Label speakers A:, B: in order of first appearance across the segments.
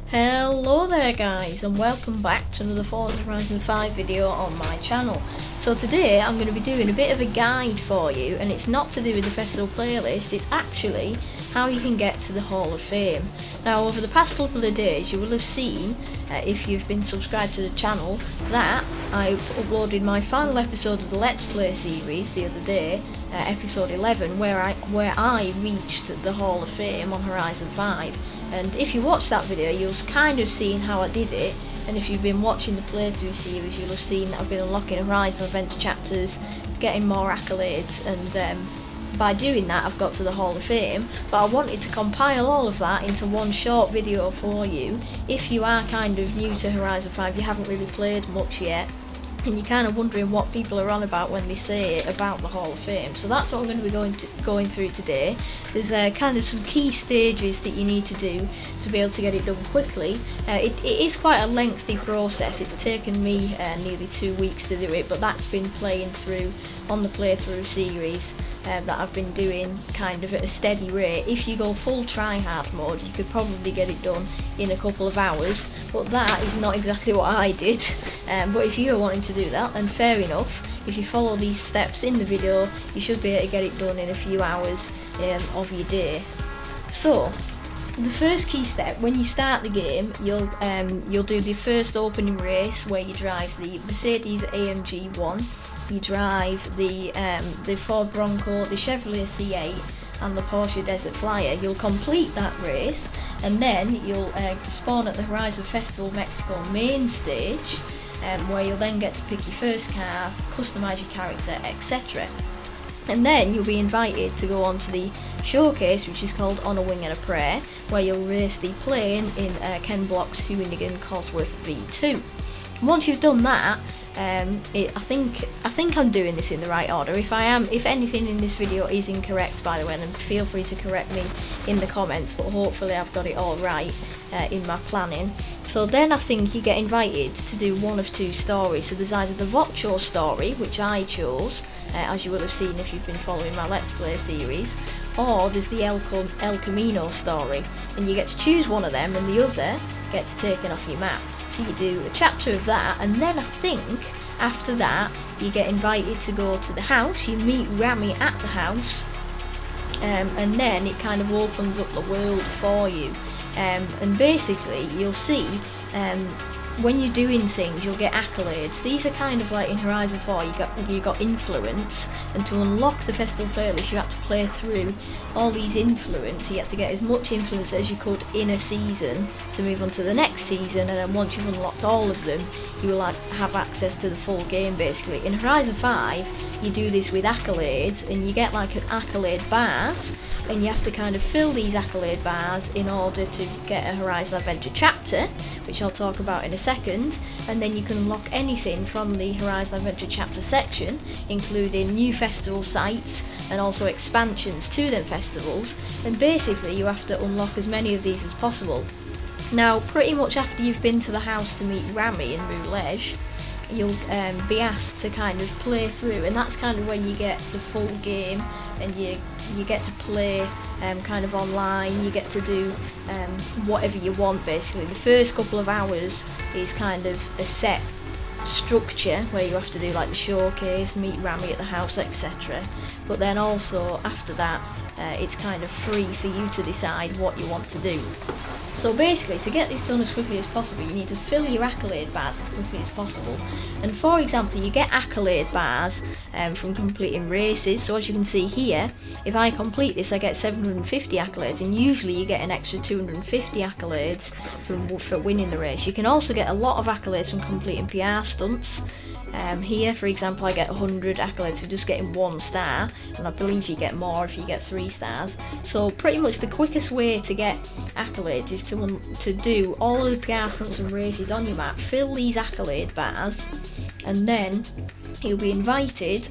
A: Hello there guys, and welcome back to another Forza Horizon 5 video on my channel. So today I'm going to be doing a bit of a guide for you, and it's not to do with the festival playlist, it's actually how you can get to the Hall of Fame. Now over the past couple of days you will have seen, if you've been subscribed to the channel, that I uploaded my final episode of the Let's Play series the other day, episode 11, where I reached the Hall of Fame on Horizon 5. And if you watched that video, you'll kind of seen how I did it, and if you've been watching the playthrough series, you'll have seen that I've been unlocking Horizon Adventure chapters, getting more accolades, and by doing that I've got to the Hall of Fame. But I wanted to compile all of that into one short video for you. If you are kind of new to Horizon 5, you haven't really played much yet, and you're kind of wondering what people are on about when they say about the Hall of Fame. So that's what we're going to be going through today. There's kind of some key stages that you need to do to be able to get it done quickly. It is quite a lengthy process. It's taken me nearly 2 weeks to do it, but that's been playing through on the playthrough series that I've been doing kind of at a steady rate. If you go full try-hard mode, you could probably get it done in a couple of hours, but that is not exactly what I did. But if you're wanting to do that, then fair enough. If you follow these steps in the video, you should be able to get it done in a few hours of your day. So the first key step, when you start the game, you'll do the first opening race where you drive the Mercedes AMG 1. You drive the Ford Bronco, the Chevrolet C8 and the Porsche Desert Flyer. You'll complete that race, and then you'll spawn at the Horizon Festival Mexico main stage, where you'll then get to pick your first car, customise your character, etc. And then you'll be invited to go on to the showcase, which is called On a Wing and a Prayer, where you'll race the plane in Ken Block's Hoonigan Cosworth V2. Once you've done that, I think I'm doing this in the right order. If anything in this video is incorrect, by the way, then feel free to correct me in the comments, but hopefully I've got it all right in my planning. So then I think you get invited to do one of two stories. So there's either the Vocho story, which I chose, as you will have seen if you've been following my Let's Play series, or there's the El Camino story, and you get to choose one of them and the other gets taken off your map. So you do a chapter of that, and then I think after that you get invited to go to the house. You meet Rami at the house, and then it kind of opens up the world for you, and basically you'll see when you're doing things you'll get accolades. These are kind of like in Horizon 4 you got influence, and to unlock the festival playlist you had to play through all these influence. You had to get as much influence as you could in a season to move on to the next season, and then once you've unlocked all of them you will have access to the full game basically. In Horizon 5 you do this with accolades, and you get like accolade bars, and you have to kind of fill these accolade bars in order to get a Horizon Adventure chapter, which I'll talk about in a second. And then you can unlock anything from the Horizon Adventure chapter section, including new festival sites and also expansions to them festivals, and basically you have to unlock as many of these as possible. Now pretty much after you've been to the house to meet Rami in Roulege, you'll be asked to kind of play through, and that's kind of when you get the full game, and you get to play kind of online. You get to do whatever you want basically. The first couple of hours is kind of a set structure where you have to do like the showcase, meet Rami at the house, etc. But then also after that it's kind of free for you to decide what you want to do. So basically, to get this done as quickly as possible, you need to fill your accolade bars as quickly as possible. And for example, you get accolade bars from completing races. So as you can see here, if I complete this I get 750 accolades, and usually you get an extra 250 accolades for winning the race. You can also get a lot of accolades from completing PR stunts. Here, for example, I get 100 accolades for just getting 1 star, and I believe you get more if you get 3 stars. So pretty much the quickest way to get accolades is to do all of the PR stunts and races on your map, fill these accolade bars, and then you'll be invited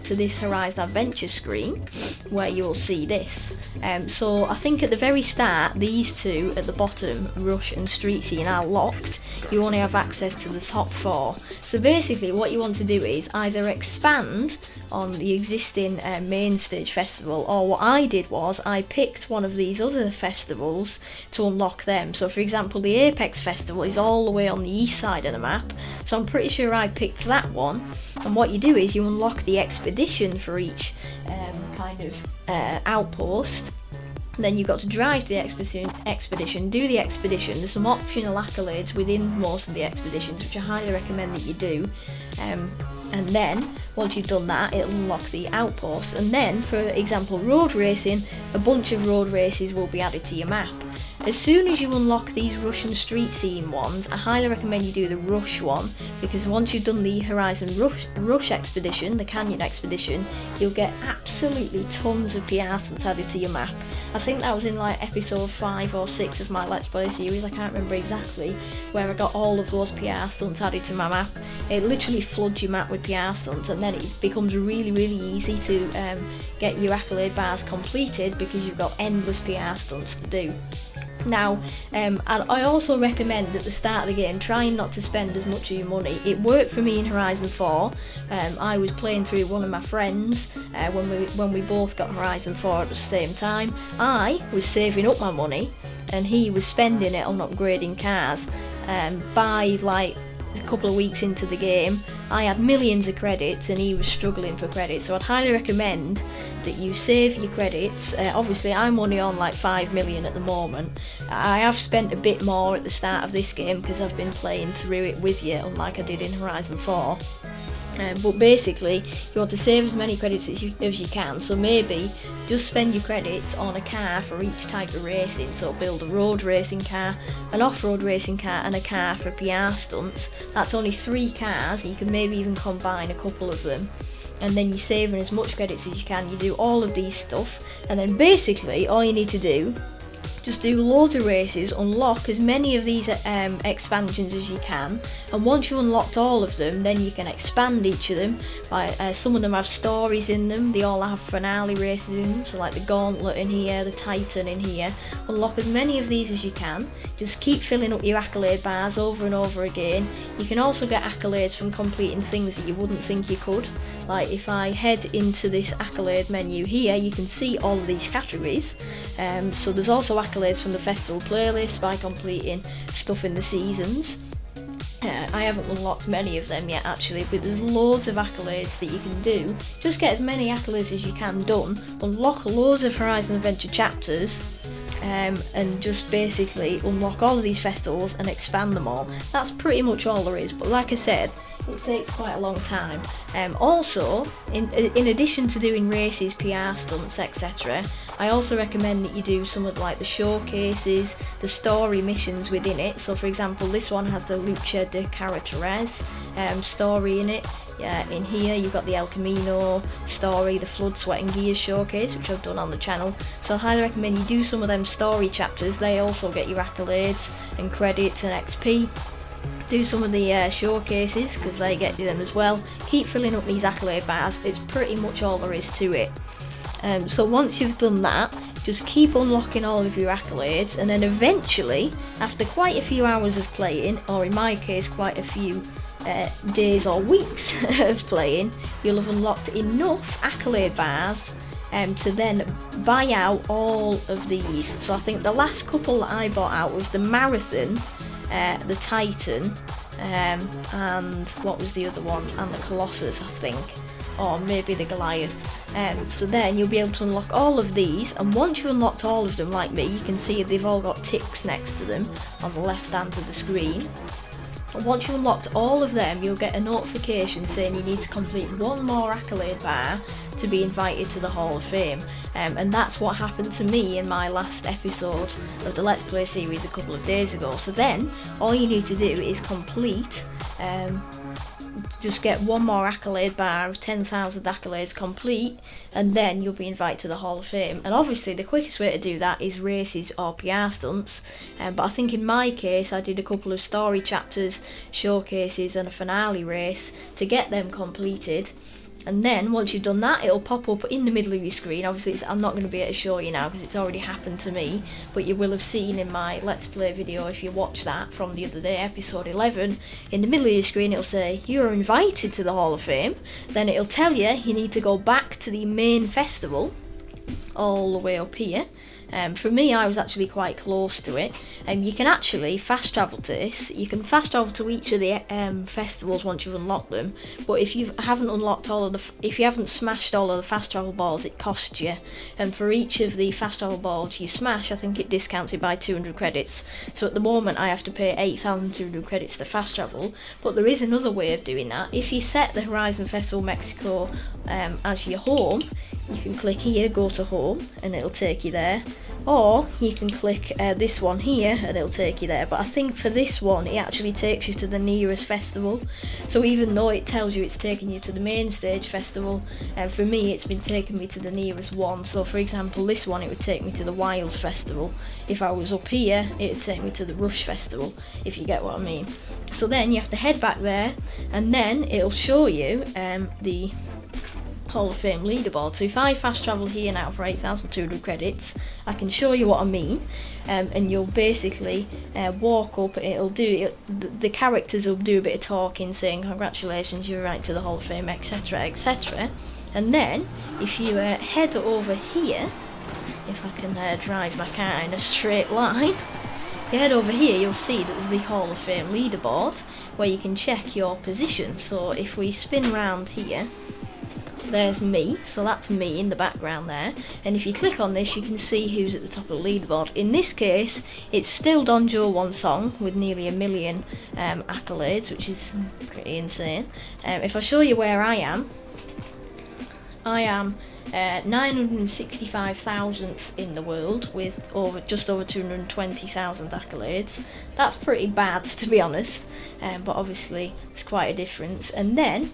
A: to this Horizon Adventure screen where you'll see this. So I think at the very start these two at the bottom, Rush and Street Scene, are locked. you only have access to the top 4. So basically what you want to do is either expand on the existing main stage festival, or what I did was I picked one of these other festivals to unlock them. So for example, the Apex festival is all the way on the east side of the map, so I'm pretty sure I picked that one. And what you do is you unlock the expedition for each kind of outpost. Then you've got to drive to the expedition, do the expedition. There's some optional accolades within most of the expeditions, which I highly recommend that you do. And then, once you've done that, it'll unlock the outpost. And then, for example, road racing, a bunch of road races will be added to your map. As soon as you unlock these Russian street scene ones, I highly recommend you do the Rush one, because once you've done the Horizon Rush expedition, the Canyon expedition, you'll get absolutely tons of PR stunts added to your map. I think that was in like episode 5 or 6 of my Let's Play series, I can't remember exactly, where I got all of those PR stunts added to my map. It literally floods your map with PR stunts, and then it becomes really easy to get your accolade bars completed, because you've got endless PR stunts to do. Now, I also recommend at the start of the game trying not to spend as much of your money. It worked for me in Horizon 4. I was playing through one of my friends when we both got Horizon 4 at the same time. I was saving up my money and he was spending it on upgrading cars. By like a couple of weeks into the game, I had millions of credits and he was struggling for credits, so I'd highly recommend that you save your credits. Obviously I'm only on like 5 million at the moment. I have spent a bit more at the start of this game because I've been playing through it with you, unlike I did in Horizon 4. But basically you want to save as many credits as you can, so maybe just spend your credits on a car for each type of racing. So build a road racing car, an off-road racing car and a car for PR stunts. That's only 3 cars, you can maybe even combine a couple of them, and then you're saving as much credits as you can. You do all of these stuff, and then basically all you need to do, just do loads of races, unlock as many of these expansions as you can, and once you unlocked all of them, then you can expand each of them. Some of them have stories in them, they all have finale races in them, so like the Gauntlet in here, the Titan in here. Unlock as many of these as you can, just keep filling up your accolade bars over and over again. You can also get accolades from completing things that you wouldn't think you could. Like if I head into this accolade menu here, you can see all of these categories. So there's also accolades from the festival playlist by completing stuff in the seasons. I haven't unlocked many of them yet actually, but there's loads of accolades that you can do. Just get as many accolades as you can done, unlock loads of Horizon Adventure chapters, and just basically unlock all of these festivals and expand them all. That's pretty much all there is, but like I said, it takes quite a long time. Also, in addition to doing races, PR stunts, etc., I also recommend that you do some of like the showcases, the story missions within it. So for example, this one has the Lucha de Carreteras story in it. In here you've got the El Camino story, the Flood, Sweat and Gears showcase, which I've done on the channel. So I highly recommend you do some of them story chapters. They also get your accolades and credits and XP. Do some of the showcases because they get you them as well. Keep filling up these accolade bars. It's pretty much all there is to it. So once you've done that, just keep unlocking all of your accolades, and then eventually, after quite a few hours of playing, or in my case quite a few days or weeks of playing, you'll have unlocked enough accolade bars to then buy out all of these. So I think the last couple that I bought out was the Marathon, the Titan, and what was the other one, and the Colossus I think, or maybe the Goliath. So then you'll be able to unlock all of these, and once you've unlocked all of them like me, you can see they've all got ticks next to them on the left hand of the screen. And once you've unlocked all of them, you'll get a notification saying you need to complete one more accolade bar to be invited to the Hall of Fame. And that's what happened to me in my last episode of the Let's Play series a couple of days ago. So then all you need to do is complete, just get one more accolade bar of 10,000 accolades complete, and then you'll be invited to the Hall of Fame. And obviously the quickest way to do that is races or PR stunts, but I think in my case I did a couple of story chapters, showcases and a finale race to get them completed. And then once you've done that, it'll pop up in the middle of your screen. Obviously I'm not going to be able to show you now because it's already happened to me, but you will have seen in my Let's Play video, if you watch that from the other day, episode 11, in the middle of your screen it'll say you're invited to the Hall of Fame. Then it'll tell you need to go back to the main festival all the way up here. For me, I was actually quite close to it. You can actually fast travel to this. You can fast travel to each of the festivals once you've unlocked them. But if you haven't unlocked if you haven't smashed all of the fast travel balls, it costs you. And for each of the fast travel balls you smash, I think it discounts it by 200 credits. So at the moment, I have to pay 8,200 credits to fast travel. But there is another way of doing that. If you set the Horizon Festival Mexico as your home, you can click here, go to home, and it'll take you there. Or you can click this one here and it'll take you there, but I think for this one it actually takes you to the nearest festival. So even though it tells you it's taking you to the main stage festival, for me it's been taking me to the nearest one. So for example, this one, it would take me to the Wilds Festival. If I was up here, it would take me to the Rush Festival, if you get what I mean. So then you have to head back there, and then it'll show you the Hall of Fame leaderboard. So if I fast travel here now for 8,200 credits, I can show you what I mean, and you'll basically walk up. The characters will do a bit of talking, saying congratulations, you're right to the Hall of Fame, etc, etc. And then if you head over here, if I can drive my car in a straight line, if you head over here, you'll see that there's the Hall of Fame leaderboard where you can check your position. So if we spin round here, there's me, so that's me in the background there, and if you click on this you can see who's at the top of the leaderboard. In this case it's still Don Joe One Song with nearly 1 million accolades, which is pretty insane. If I show you where I am 965,000th in the world with just over 220,000 accolades. That's pretty bad, to be honest, but obviously it's quite a difference. And then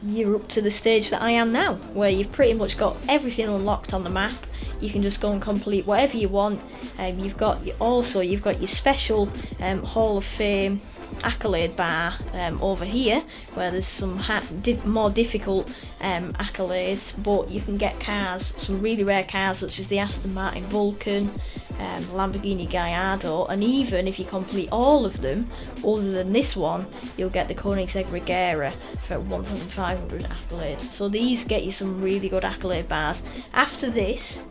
A: you're up to the stage that I am now, where you've pretty much got everything unlocked on the map. You can just go and complete whatever you want. You've got your special Hall of Fame accolade bar over here, where there's some more difficult accolades, but you can get cars, some really rare cars such as the Aston Martin Vulcan, Lamborghini Gallardo, and even if you complete all of them other than this one, you'll get the Koenigsegg Regera for 1,500 accolades. So these get you some really good accolade bars. After this,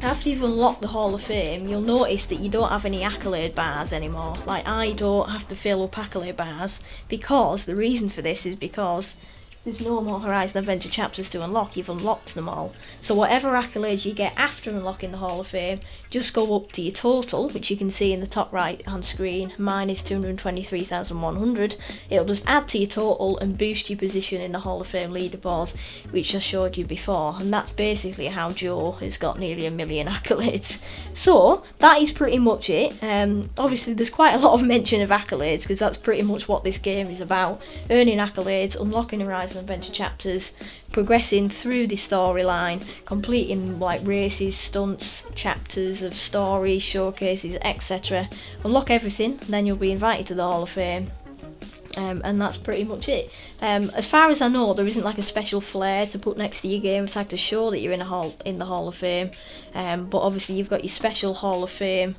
A: after you've unlocked the Hall of Fame, you'll notice that you don't have any accolade bars anymore. Like, I don't have to fill up accolade bars, because the reason for this is because there's no more Horizon Adventure chapters to unlock. You've unlocked them all. So whatever accolades you get after unlocking the Hall of Fame, just go up to your total, which you can see in the top right hand screen. Mine is 223,100. It'll just add to your total and boost your position in the Hall of Fame leaderboard, which I showed you before. And that's basically how Joe has got nearly 1 million accolades. So that is pretty much it. Obviously there's quite a lot of mention of accolades, because that's pretty much what this game is about. Earning accolades, unlocking Horizon Adventure chapters, progressing through the storyline, completing like races, stunts, chapters of stories, showcases, etc. Unlock everything, then you'll be invited to the Hall of Fame. And that's pretty much it. As far as I know, there isn't like a special flair to put next to your game tag to show that you're in the Hall of Fame. But obviously you've got your special Hall of Fame.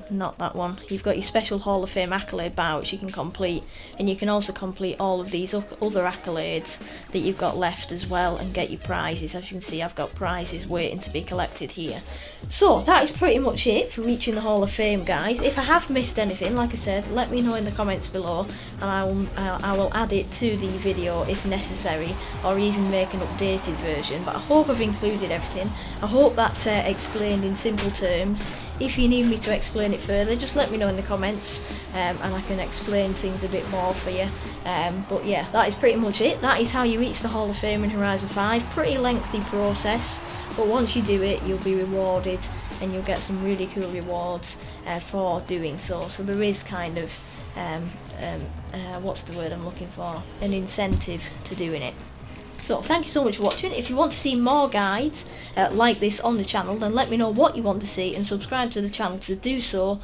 A: Not that one. You've got your special Hall of Fame accolade bar, which you can complete, and you can also complete all of these other accolades that you've got left as well and get your prizes. As you can see, I've got prizes waiting to be collected here. So that is pretty much it for reaching the Hall of Fame, guys. If I have missed anything, like I said, let me know in the comments below, and I will add it to the video if necessary, or even make an updated version. But I hope I've included everything. I hope that's explained in simple terms. If you need me to explain it further, just let me know in the comments, and I can explain things a bit more for you. But yeah, that is pretty much it. That is how you reach the Hall of Fame in Horizon 5. Pretty lengthy process, but once you do it, you'll be rewarded, and you'll get some really cool rewards for doing so. So there is kind of, what's the word I'm looking for? An incentive to doing it. So thank you so much for watching. If you want to see more guides like this on the channel, then let me know what you want to see and subscribe to the channel to do so,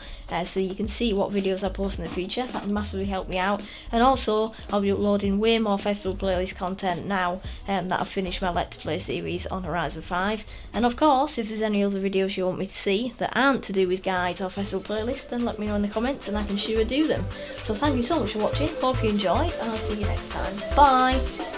A: so you can see what videos I post in the future. That would massively help me out. And also I'll be uploading way more festival playlist content now that I've finished my Let's Play series on Horizon 5. And of course, if there's any other videos you want me to see that aren't to do with guides or festival playlists, then let me know in the comments and I can sure do them. So thank you so much for watching, hope you enjoyed, and I'll see you next time. Bye!